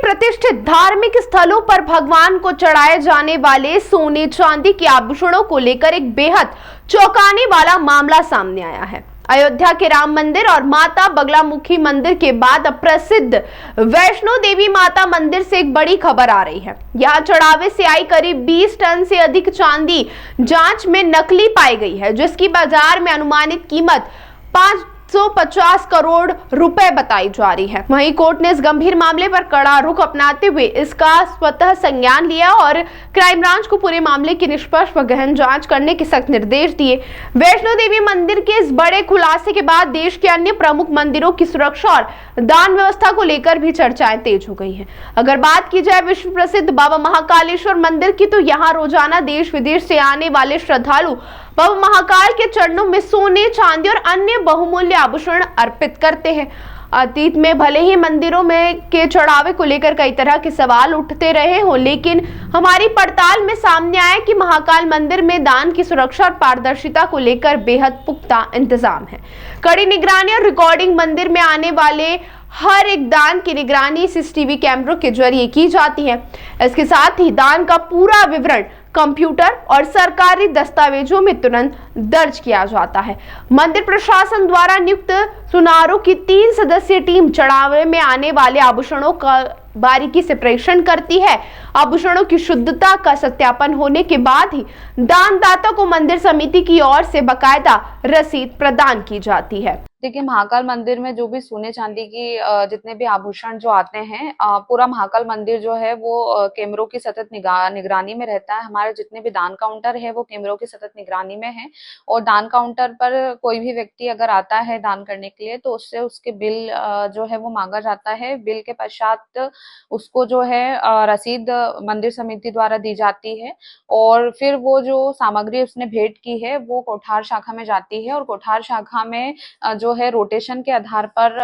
प्रतिष्ठित धार्मिक स्थलों पर भगवान को चढ़ाए जाने वाले सोने चांदी के आभूषणों को लेकर एक बेहद चौंकाने वाला मामला सामने आया है। अयोध्या के राम मंदिर और माता बगलामुखी मंदिर के बाद अब प्रसिद्ध वैष्णो देवी माता मंदिर से एक बड़ी खबर आ रही है। यहाँ चढ़ावे से आई करीब 20 टन से अधिक चांदी जांच में नकली पाई गई है, जिसकी बाजार में अनुमानित कीमत 550 करोड़ रुपए बताई जा रही है। वहीं कोर्ट ने इस गंभीर मामले पर कड़ा रुख अपनाते हुए इसका स्वतः संज्ञान लिया और क्राइम ब्रांच को पूरे मामले की निष्पक्ष व गहन जांच करने के सख्त निर्देश दिए। वैष्णो देवी मंदिर के इस बड़े खुलासे के बाद देश के अन्य प्रमुख मंदिरों की सुरक्षा और दान व्यवस्था को लेकर भी चर्चाएं तेज हो गई हैं। अगर बात की जाए विश्व प्रसिद्ध बाबा महाकालेश्वर मंदिर की, तो यहाँ रोजाना देश विदेश से आने वाले श्रद्धालु बाबा महाकाल के चरणों में सोने, चांदी और अन्य बहुमूल्य आभूषण अर्पित करते हैं। अतीत में भले ही मंदिरों में के चढ़ावे को लेकर कई तरह के सवाल उठते रहे हों, लेकिन हमारी पड़ताल में सामने आया कि महाकाल मंदिर में दान की सुरक्षा और पारदर्शिता को लेकर बेहद पुख्ता इंतजाम है। कड़ी निगरानी और रिकॉर्डिंग, मंदिर में आने वाले हर एक दान की निगरानी सीसीटीवी कैमरों के जरिए की जाती है। इसके साथ ही दान का पूरा विवरण कंप्यूटर और सरकारी दस्तावेजों में तुरंत दर्ज किया जाता है। मंदिर प्रशासन द्वारा नियुक्त सुनारों की 3 सदस्यीय टीम चढ़ावे में आने वाले आभूषणों का बारीकी से परीक्षण करती है। आभूषणों की शुद्धता का सत्यापन होने के बाद ही दानदाता को मंदिर समिति की ओर से बकायदा रसीद प्रदान की जाती है। देखिए, महाकाल मंदिर में जो भी सोने चांदी की जितने भी आभूषण जो आते हैं, पूरा महाकाल मंदिर जो है वो कैमरों की सतत निगरानी में रहता है। हमारे जितने भी दान काउंटर है वो कैमरों की सतत निगरानी में है और दान काउंटर पर कोई भी व्यक्ति अगर आता है दान करने के लिए तो उससे उसके बिल जो है वो मांगा जाता है। बिल के पश्चात उसको जो है रसीद मंदिर समिति द्वारा दी जाती है और फिर वो जो सामग्री उसने भेंट की है वो कोठार शाखा में जाती है और कोठार शाखा में जो है रोटेशन के आधार पर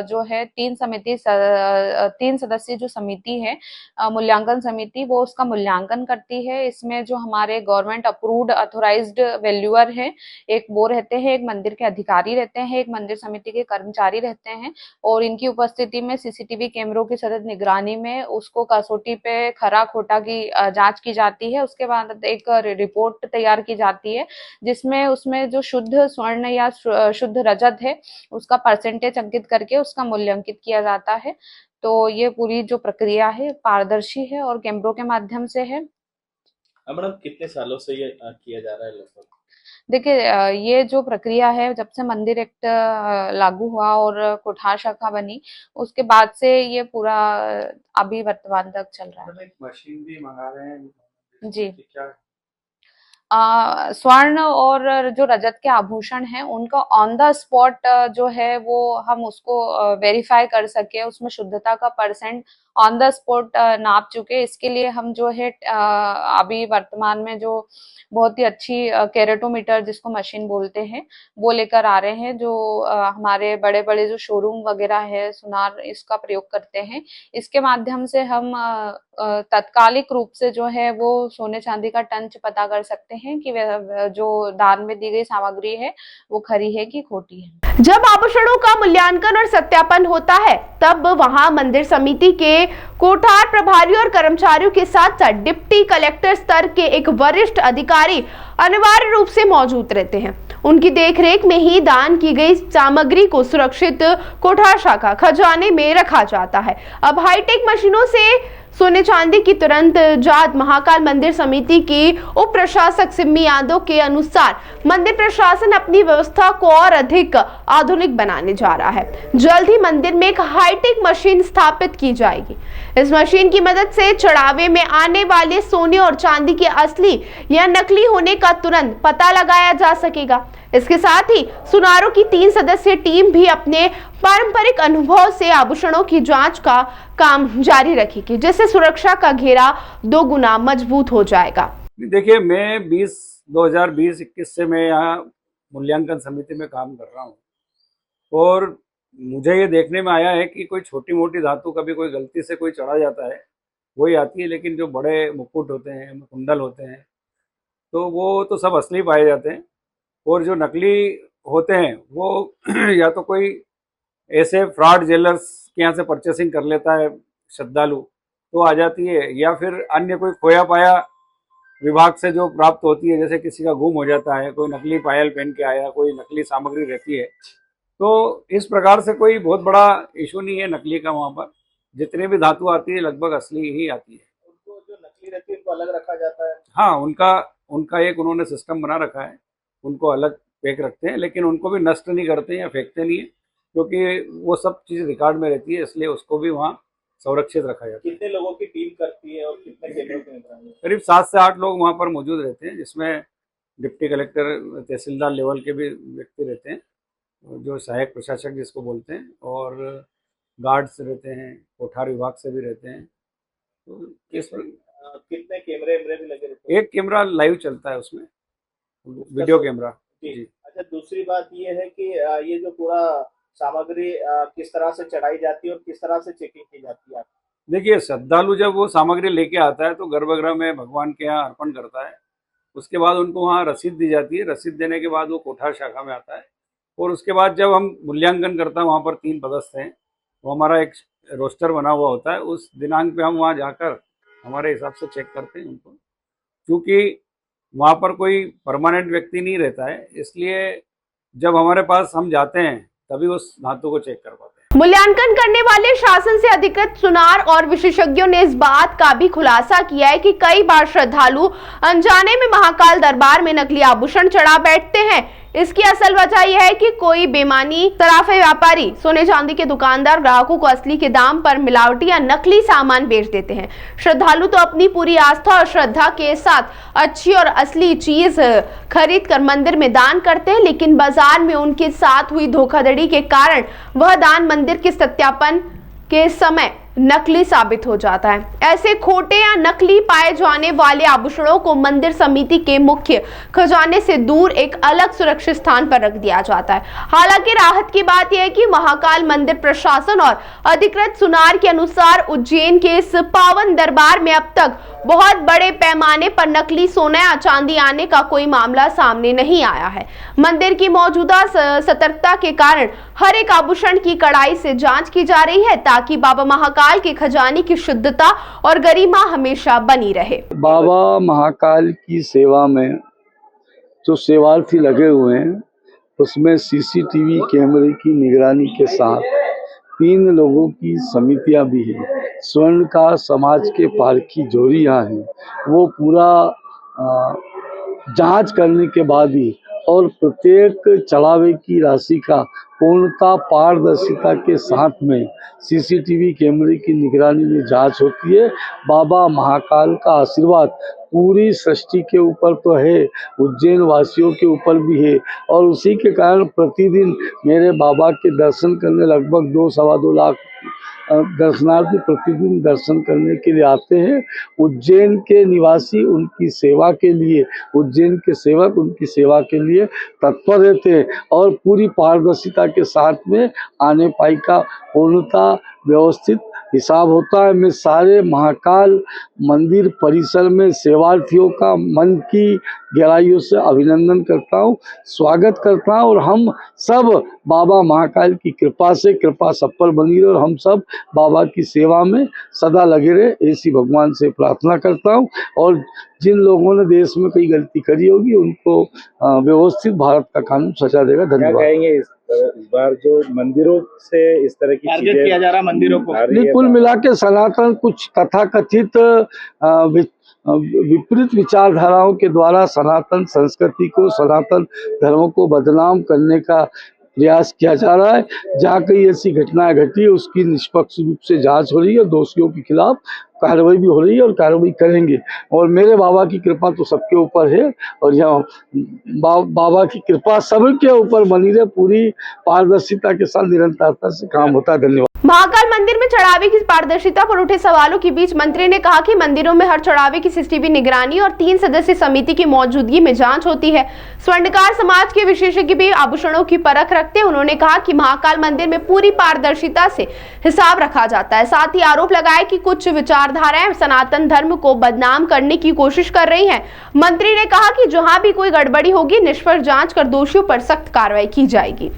जो है 3 सदस्यीय जो समिति है, मूल्यांकन समिति, वो उसका मूल्यांकन करती है। इसमें जो हमारे गवर्नमेंट अप्रूव्ड ऑथोराइज्ड वैल्यूअर है, एक वो रहते हैं, एक मंदिर के अधिकारी रहते हैं, एक मंदिर समिति के कर्मचारी रहते हैं और इनकी उपस्थिति में सीसीटीवी कैमरों की सतत निगरानी में उसको कसौटी पे खरा खोटा की जांच की जाती है। उसके बाद एक रिपोर्ट तैयार की जाती है जिसमें उसमें जो शुद्ध स्वर्ण या शुद्ध रजत है उसका परसेंटेज अंकित करके उसका मूल्यांकित किया जाता है। तो ये पूरी जो प्रक्रिया है पारदर्शी है और कैमरों के माध्यम से है। मैडम, कितने सालों से ये किया जा रहा है लगभग? देखिए, ये जो प्रक्रिया है जब से मंदिर एक्ट लागू हुआ और कोठार शाखा बनी उसके बाद से ये पूरा अभी वर्तमान तक चल रहा है। एक मशीन भी मंगा रहे हैं जी। क्या? स्वर्ण और जो रजत के आभूषण हैं उनका ऑन द स्पॉट जो है वो हम उसको वेरीफाई कर सके, उसमें शुद्धता का परसेंट ऑन द स्पॉट नाप चुके। इसके लिए हम जो है अभी वर्तमान में जो बहुत ही अच्छी कैरेटोमीटर जिसको मशीन बोलते हैं वो लेकर आ रहे हैं, जो हमारे बड़े बड़े जो शोरूम वगैरह है सुनार इसका प्रयोग करते हैं। इसके माध्यम से हम तत्कालिक रूप से जो है वो सोने चांदी का टंच पता कर सकते हैं कि जो दान में दी गई सामग्री है वो खरी है कि खोटी है। जब आभूषणों का मूल्यांकन और सत्यापन होता है तब वहां मंदिर समिति के कोठार प्रभारी और कर्मचारियों के साथ साथ डिप्टी कलेक्टर स्तर के एक वरिष्ठ अधिकारी अनिवार्य रूप से मौजूद रहते हैं। उनकी देखरेख में ही दान की गई सामग्री को सुरक्षित कोठार शाखा खजाने में रखा जाता है। अब हाईटेक मशीनों से सोने चांदी की तुरंत जांच महाकाल मंदिर समिति की उप प्रशासक सिम्मी यादव के अनुसार मंदिर प्रशासन अपनी व्यवस्था को और अधिक आधुनिक बनाने जा रहा है। जल्द ही मंदिर में एक हाईटेक मशीन स्थापित की जाएगी। इस मशीन की मदद से चढ़ावे में आने वाले सोने और चांदी के असली या नकली होने का तुरंत पता लगाया जा सकेगा। इसके साथ ही सुनारों की 3 सदस्यीय टीम भी अपने पारंपरिक अनुभव से आभूषणों की जांच का काम जारी रखेगी, जिससे सुरक्षा का घेरा 2 गुना मजबूत हो जाएगा। देखिए, मैं 2020-21 से मैं यहाँ मूल्यांकन समिति में काम कर रहा हूँ और मुझे ये देखने में आया है कि कोई छोटी मोटी धातु कभी कोई गलती से कोई चढ़ा जाता है वही आती है, लेकिन जो बड़े मुकुट होते हैं, कुंडल होते हैं, तो वो तो सब असली पाए जाते हैं और जो नकली होते हैं वो या तो कोई ऐसे फ्रॉड जेलर्स के यहाँ से परचेसिंग कर लेता है श्रद्धालु तो आ जाती है, या फिर अन्य कोई खोया पाया विभाग से जो प्राप्त होती है, जैसे किसी का गुम हो जाता है, कोई नकली पायल पहन के आया, कोई नकली सामग्री रहती है, तो इस प्रकार से कोई बहुत बड़ा इशू नहीं है नकली का। वहाँ पर जितने भी धातु आती है लगभग असली ही आती है। उनको जो नकली रहती है उनको अलग रखा जाता है? हाँ, उनका एक उन्होंने सिस्टम बना रखा है, उनको अलग पैक रखते हैं, लेकिन उनको भी नष्ट नहीं करते हैं या फेंकते नहीं है, क्योंकि वो सब चीज़ रिकॉर्ड में रहती है, इसलिए उसको भी वहाँ संरक्षित रखा जाता है। कितने लोगों की टीम करती है और कितने कैमरों की निगरानी? करीब 7 से 8 लोग वहाँ पर मौजूद रहते हैं, जिसमें डिप्टी कलेक्टर, तहसीलदार लेवल के भी व्यक्ति रहते हैं, जो सहायक प्रशासक जिसको बोलते हैं, और गार्ड्स रहते हैं, कोठार विभाग से भी रहते हैं। तो कितने कैमरे भी लगे रहते हैं? एक कैमरा लाइव चलता है उसमें, वीडियो कैमरा जी। अच्छा, दूसरी बात ये है कि ये जो पूरा सामग्री किस तरह से चढ़ाई जाती है और किस तरह से चेकिंग की जाती है? देखिए, श्रद्धालु जब वो सामग्री लेके आता है तो गर्भगृह में भगवान के यहाँ अर्पण करता है, उसके बाद उनको वहाँ रसीद दी जाती है। रसीद देने के बाद वो कोठार शाखा में आता है, और उसके बाद जब हम मूल्यांकन करते हैं, वहाँ पर 3 पदस्थ हैं, तो हमारा एक रोस्टर बना हुआ होता है, उस दिनांक पे हम वहाँ जाकर हमारे हिसाब से चेक करते हैं उनको, क्योंकि वहाँ पर कोई परमानेंट व्यक्ति नहीं रहता है, इसलिए जब हमारे पास हम जाते हैं तभी उस धातु को चेक कर पाते हैं। मूल्यांकन करने वाले शासन से अधिकृत सुनार और विशेषज्ञों ने इस बात का भी खुलासा किया है कि कई बार श्रद्धालु अनजाने में महाकाल दरबार में नकली आभूषण चढ़ा बैठते हैं। इसकी असल वजह यह है कि कोई बेईमानी सराफे व्यापारी, सोने चांदी के दुकानदार ग्राहकों को असली के दाम पर मिलावटी या नकली सामान बेच देते हैं। श्रद्धालु तो अपनी पूरी आस्था और श्रद्धा के साथ अच्छी और असली चीज खरीद कर मंदिर में दान करते हैं, लेकिन बाजार में उनके साथ हुई धोखाधड़ी के कारण वह दान मंदिर के सत्यापन के समय नकली साबित हो जाता है। ऐसे खोटे या नकली पाए जाने वाले आभूषणों को मंदिर समिति के मुख्य खजाने से दूर एक अलग सुरक्षित स्थान पर रख दिया जाता है। हालांकि राहत की बात यह है कि महाकाल मंदिर प्रशासन और अधिकृत सुनार के अनुसार उज्जैन के इस पावन दरबार में अब तक बहुत बड़े पैमाने पर नकली सोना या चांदी आने का कोई मामला सामने नहीं आया है। मंदिर की मौजूदा सतर्कता के कारण हर एक आभूषण की कड़ाई से जांच की जा रही है, ताकि बाबा महाकाल के खजाने की शुद्धता और गरिमा हमेशा बनी रहे। बाबा महाकाल की सेवा में जो सेवार्थी लगे हुए हैं, उसमें सीसीटीवी कैमरे की निगरानी के साथ 3 लोगों की समितियां भी हैं। स्वर्णकार समाज के पारखी जोड़ी यहाँ हैं, वो पूरा जांच करने के बाद ही और प्रत्येक चढ़ावे की राशि का पूर्णता पारदर्शिता के साथ में सीसीटीवी कैमरे की निगरानी में जांच होती है। बाबा महाकाल का आशीर्वाद पूरी सृष्टि के ऊपर तो है, उज्जैन वासियों के ऊपर भी है, और उसी के कारण प्रतिदिन मेरे बाबा के दर्शन करने लगभग 2-2.25 लाख दर्शनार्थी प्रतिदिन दर्शन करने के लिए आते हैं। उज्जैन के निवासी उनकी सेवा के लिए, उज्जैन के सेवक उनकी सेवा के लिए तत्पर रहते हैं, और पूरी पारदर्शिता के साथ में आने पाई का पूर्णता व्यवस्थित हिसाब होता है। मैं सारे महाकाल मंदिर परिसर में सेवार्थियों का मन की गहराइयों से अभिनंदन करता हूँ, स्वागत करता हूँ, और हम सब बाबा महाकाल की कृपा से कृपा सब पर बनी रहे और हम सब बाबा की सेवा में सदा लगे रहे, ऐसी भगवान से प्रार्थना करता हूँ। और जिन लोगों ने देश में कोई गलती करी होगी उनको व्यवस्थित भारत का कानून सजा देगा। धन्यवाद। कहेंगे इस बार जो मंदिरों से इस तरह की चीजें किया जा रहा, मंदिरों को कुल मिला के सनातन कुछ तथाकथित विपरीत विचारधाराओं के द्वारा सनातन संस्कृति को, सनातन धर्मों को बदनाम करने का प्रयास किया जा रहा है। जहाँ कई ऐसी घटनाएं घटी है उसकी निष्पक्ष रूप से जांच हो रही है, दोषियों के खिलाफ कार्रवाई भी हो रही है और कार्रवाई करेंगे। और मेरे बाबा की कृपा तो सबके ऊपर है, और यहाँ बाबा की कृपा सबके ऊपर बनी रहे, पूरी पारदर्शिता के साथ निरंतरता से काम होता है। धन्यवाद। महाकाल मंदिर में चढ़ावे की पारदर्शिता पर उठे सवालों के बीच मंत्री ने कहा कि मंदिरों में हर चढ़ावे की सीसीटीवी निगरानी और 3 सदस्यीय समिति की मौजूदगी में जांच होती है। स्वर्णकार समाज के विशेषज्ञ भी आभूषणों की परख रखते हैं। उन्होंने कहा कि महाकाल मंदिर में पूरी पारदर्शिता से हिसाब रखा जाता है। साथ ही आरोप लगाया कि कुछ विचारधाराएं सनातन धर्म को बदनाम करने की कोशिश कर रही हैं। मंत्री ने कहा कि जहां भी कोई गड़बड़ी होगी निष्पक्ष जांच कर दोषियों पर सख्त कार्रवाई की जाएगी।